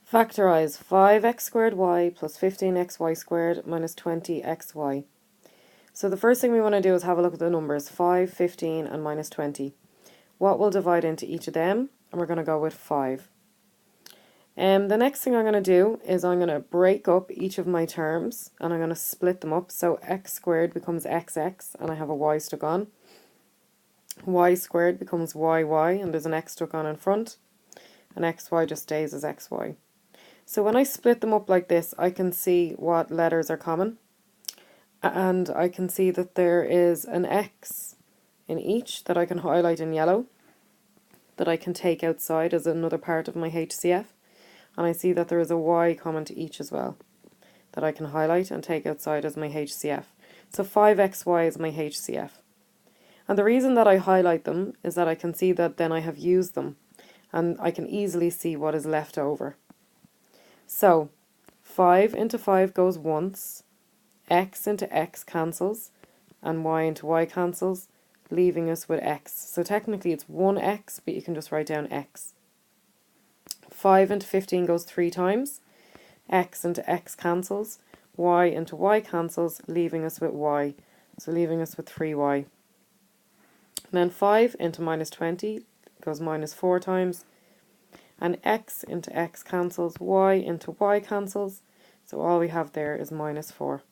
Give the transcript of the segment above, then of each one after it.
Factorize 5x squared y plus 15xy squared minus 20xy. So the first thing we want to do is have a look at the numbers 5, 15 and minus 20. What will divide into each of them? And we're going to go with 5. The next thing I'm going to do is I'm going to break up each of my terms and I'm going to split them up. So x squared becomes xx and I have a y stuck on. Y squared becomes yy and there's an x stuck on in front. And xy just stays as xy. So when I split them up like this, I can see what letters are common. And I can see that there is an x in each that I can highlight in yellow, that I can take outside as another part of my HCF. And I see that there is a y common to each as well, that I can highlight and take outside as my HCF. So 5xy is my HCF. And the reason that I highlight them is that I can see that then I have used them, and I can easily see what is left over. So 5 into 5 goes once, x into x cancels, and y into y cancels, leaving us with x. So technically it's 1x, but you can just write down x. 5 into 15 goes 3 times, x into x cancels, y into y cancels, leaving us with y. So leaving us with 3y. And then 5 into minus 20 goes minus 4 times, and x into x cancels, y into y cancels, so all we have there is minus 4.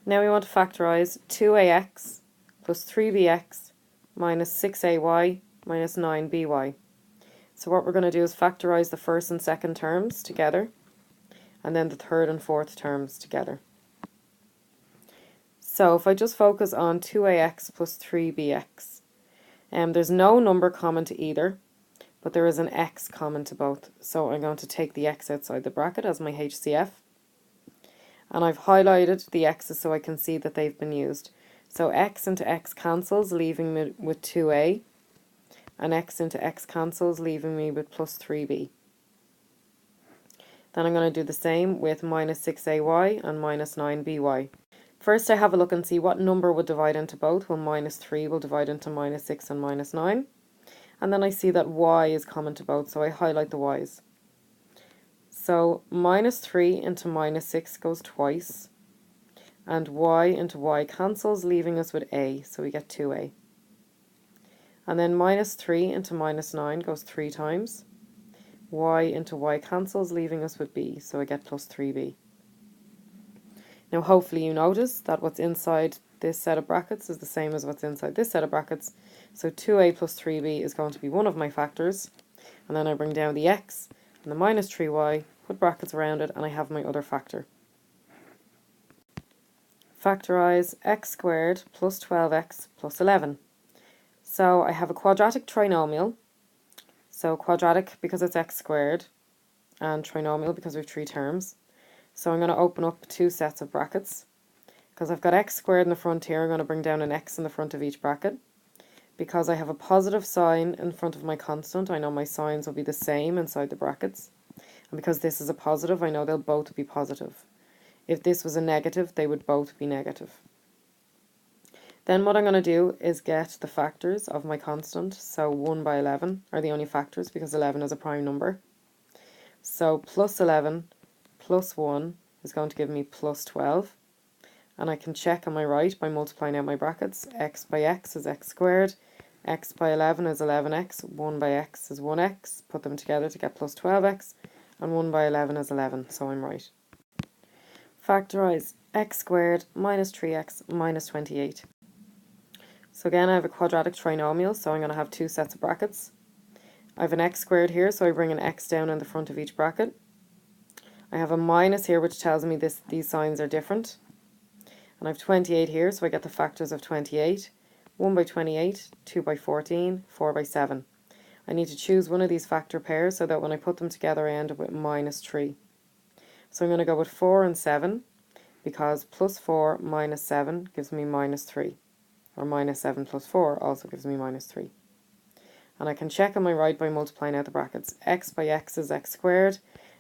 Now we want to factorize 2ax plus 3bx minus 6ay minus 9by. So what we're going to do is factorize the first and second terms together, and then the third and fourth terms together. So if I just focus on 2ax plus 3bx, there's no number common to either, but there is an x common to both. So I'm going to take the x outside the bracket as my HCF. And I've highlighted the x's so I can see that they've been used. So x into x cancels, leaving me with 2a. And x into x cancels, leaving me with plus 3b. Then I'm going to do the same with minus 6ay and minus 9by. First I have a look and see what number would divide into both. Well, minus 3 will divide into minus 6 and minus 9. And then I see that y is common to both, so I highlight the y's. So minus 3 into minus 6 goes twice, and y into y cancels, leaving us with a, so we get 2a. And then minus 3 into minus 9 goes 3 times, y into y cancels, leaving us with b, so I get plus 3b. Now hopefully you notice that what's inside this set of brackets is the same as what's inside this set of brackets. So 2a plus 3b is going to be one of my factors. And then I bring down the x and the minus 3y, put brackets around it, and I have my other factor. Factorize x squared plus 12x plus 11. So I have a quadratic trinomial. So quadratic because it's x squared, and trinomial because we have 3 terms. So I'm going to open up 2 sets of brackets. Because I've got x squared in the front here, I'm going to bring down an x in the front of each bracket. Because I have a positive sign in front of my constant, I know my signs will be the same inside the brackets. And because this is a positive, I know they'll both be positive. If this was a negative, they would both be negative. Then what I'm going to do is get the factors of my constant. So 1 by 11 are the only factors because 11 is a prime number. So plus 11 plus 1 is going to give me plus 12. And I can check, am I right, by multiplying out my brackets. X by x is x squared, x by 11 is 11x, 1 by x is 1x, put them together to get plus 12x, and 1 by 11 is 11, so I'm right. Factorize x squared minus 3x minus 28. So again, I have a quadratic trinomial, so I'm going to have 2 sets of brackets. I have an x squared here, so I bring an x down in the front of each bracket. I have a minus here, which tells me these signs are different. And I have 28 here, so I get the factors of 28. 1 by 28, 2 by 14, 4 by 7. I need to choose one of these factor pairs so that when I put them together I end up with minus 3. So I'm going to go with 4 and 7, because plus 4 minus 7 gives me minus 3. Or minus 7 plus 4 also gives me minus 3. And I can check, am I right, by multiplying out the brackets. X by x is x squared.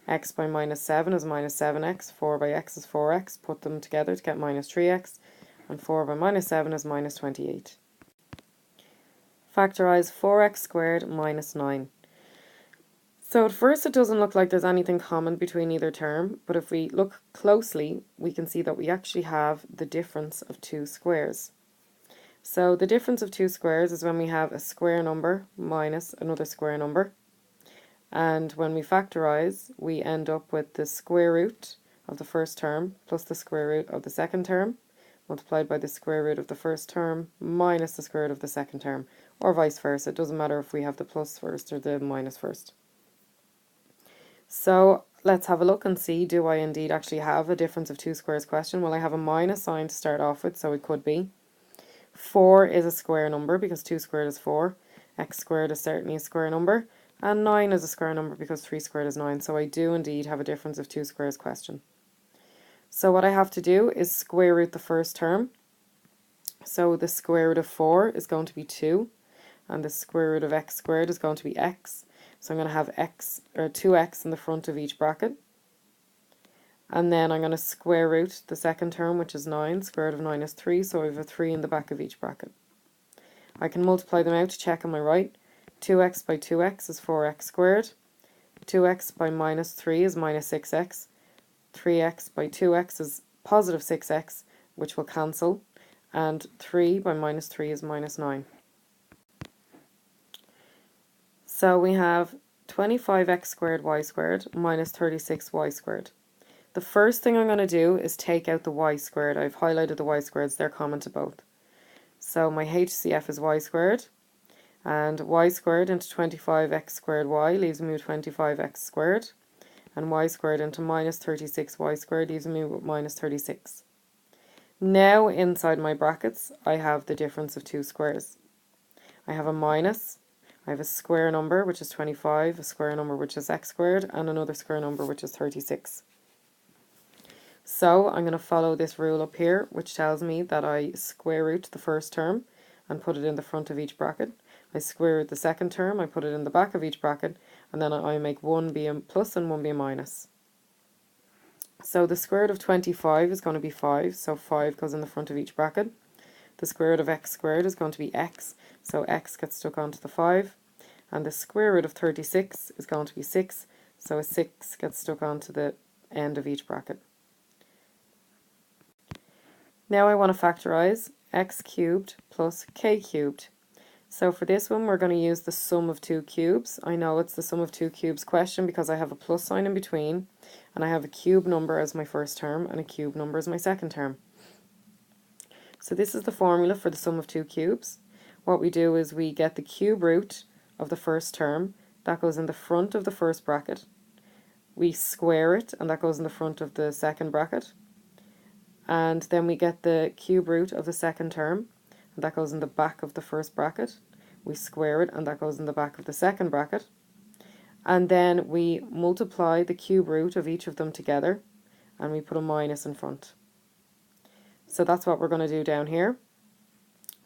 X by minus 7 is minus 7x, 4 by x is 4x, put them together to get minus 3x, and 4 by minus 7 is minus 28. Factorize 4x squared minus 9. So at first it doesn't look like there's anything common between either term, but if we look closely, we can see that we actually have the difference of two squares. So the difference of two squares is when we have a square number minus another square number. And when we factorize, we end up with the square root of the first term plus the square root of the second term multiplied by the square root of the first term minus the square root of the second term, or vice versa. It doesn't matter if we have the plus first or the minus first. So let's have a look and see, do I indeed actually have a difference of two squares question? Well, I have a minus sign to start off with, so it could be. 4 is a square number because 2 squared is 4. X squared is certainly a square number. And 9 is a square number because 3 squared is 9. So I do indeed have a difference of two squares question. So what I have to do is square root the first term. So the square root of 4 is going to be 2. And the square root of x squared is going to be x. So I'm going to have 2x in the front of each bracket. And then I'm going to square root the second term, which is 9. Square root of 9 is 3, so I have a 3 in the back of each bracket. I can multiply them out to check am I right. 2x by 2x is 4x squared. 2x by minus 3 is minus 6x. 3x by 2x is positive 6x, which will cancel. And 3 by minus 3 is minus 9. So we have 25x squared y squared minus 36y squared. The first thing I'm going to do is take out the y squared. I've highlighted the y squareds, they're common to both. So my HCF is y squared, and y squared into 25x squared y leaves me with 25x squared, and y squared into minus 36y squared leaves me with minus 36. Now inside my brackets I have the difference of two squares. I have a minus, I have a square number which is 25, a square number which is x squared, and another square number which is 36. So I'm going to follow this rule up here, which tells me that I square root the first term and put it in the front of each bracket. I square root the second term, I put it in the back of each bracket, and then I make one be a plus and one be a minus. So the square root of 25 is going to be 5, so 5 goes in the front of each bracket. The square root of x squared is going to be x, so x gets stuck onto the 5. And the square root of 36 is going to be 6, so a 6 gets stuck onto the end of each bracket. Now I want to factorize x cubed plus k cubed. So for this one we're going to use the sum of two cubes. I know it's the sum of two cubes question because I have a plus sign in between, and I have a cube number as my first term and a cube number as my second term. So this is the formula for the sum of two cubes. What we do is we get the cube root of the first term, that goes in the front of the first bracket. We square it, and that goes in the front of the second bracket. And then we get the cube root of the second term, and that goes in the back of the first bracket. We square it, and that goes in the back of the second bracket. And then we multiply the cube root of each of them together, and we put a minus in front. So that's what we're going to do down here.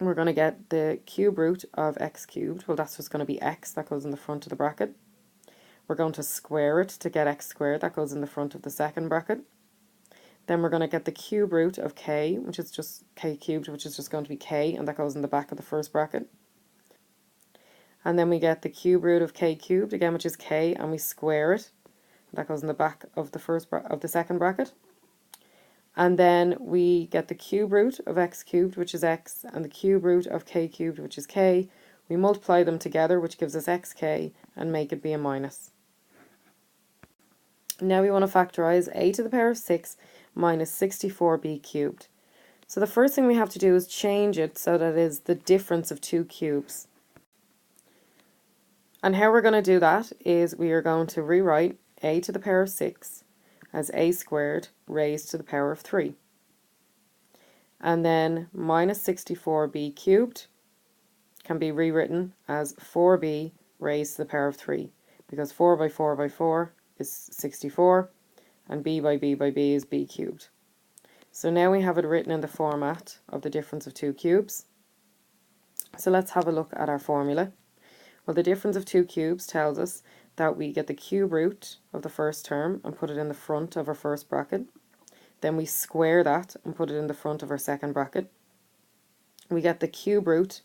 We're going to get the cube root of x cubed. Well, that's just going to be x, that goes in the front of the bracket. We're going to square it to get x squared, that goes in the front of the second bracket. Then we're going to get the cube root of k, which is just k cubed, which is just going to be k, and that goes in the back of the first bracket. And then we get the cube root of k cubed, again, which is k, and we square it. That goes in the back of the second bracket. And then we get the cube root of x cubed, which is x, and the cube root of k cubed, which is k. We multiply them together, which gives us xk, and make it be a minus. Now we want to factorize a to the power of 6 minus 64b cubed. So the first thing we have to do is change it so that it is the difference of two cubes. And how we're going to do that is we are going to rewrite a to the power of 6 as a squared raised to the power of 3. And then minus 64b cubed can be rewritten as 4b raised to the power of 3, because 4 by 4 by 4 is 64, and b by b by b is b cubed. So now we have it written in the format of the difference of two cubes. So let's have a look at our formula. Well, the difference of two cubes tells us that we get the cube root of the first term and put it in the front of our first bracket. Then we square that and put it in the front of our second bracket. We get the cube root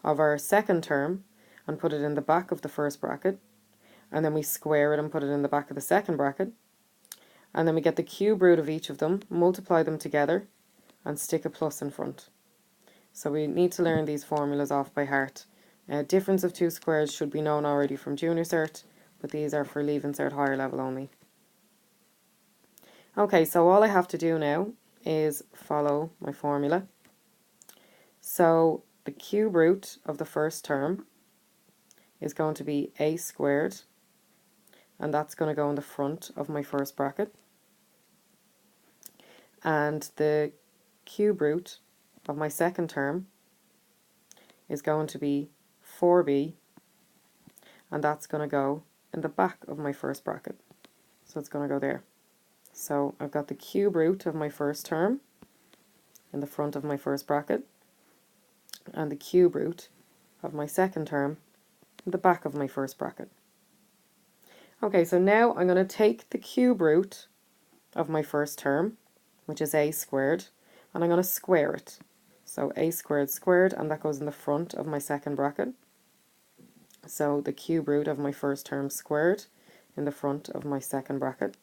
of our second term and put it in the back of the first bracket. and then we square it and put it in the back of the second bracket. And then we get the cube root of each of them, multiply them together, and stick a plus in front. So we need to learn these formulas off by heart. Difference of two squares should be known already from junior cert, but these are for Leaving Cert higher level only. Okay, so all I have to do now is follow my formula. So the cube root of the first term is going to be a squared, and that's going to go in the front of my first bracket. And the cube root of my second term is going to be 4b, and that's going to go in the back of my first bracket. So it's going to go there. So I've got the cube root of my first term in the front of my first bracket, and the cube root of my second term in the back of my first bracket. Okay, so now I'm going to take the cube root of my first term, which is a squared, and I'm going to square it. So a squared squared, and that goes in the front of my second bracket. So the cube root of my first term squared in the front of my second bracket.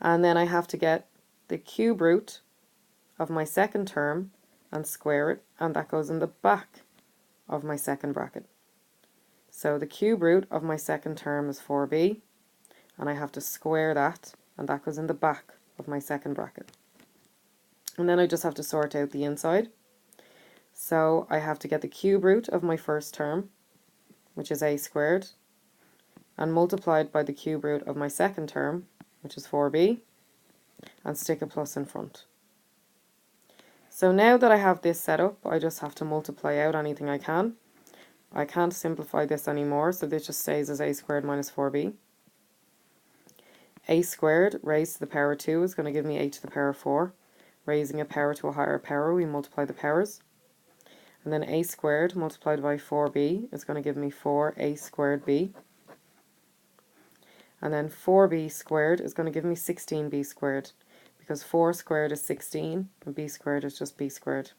And then I have to get the cube root of my second term and square it, and that goes in the back of my second bracket. So the cube root of my second term is 4b, and I have to square that, and that goes in the back of my second bracket. And then I just have to sort out the inside. So I have to get the cube root of my first term, which is a squared, and multiplied by the cube root of my second term, which is 4b, and stick a plus in front. So now that I have this set up, I just have to multiply out anything I can. I can't simplify this anymore, so this just stays as a squared minus 4b. A squared raised to the power 2 is going to give me a to the power 4. Raising a power to a higher power, we multiply the powers. And then a squared multiplied by 4b is going to give me 4a squared b. And then 4b squared is going to give me 16b squared, because 4 squared is 16 and b squared is just b squared.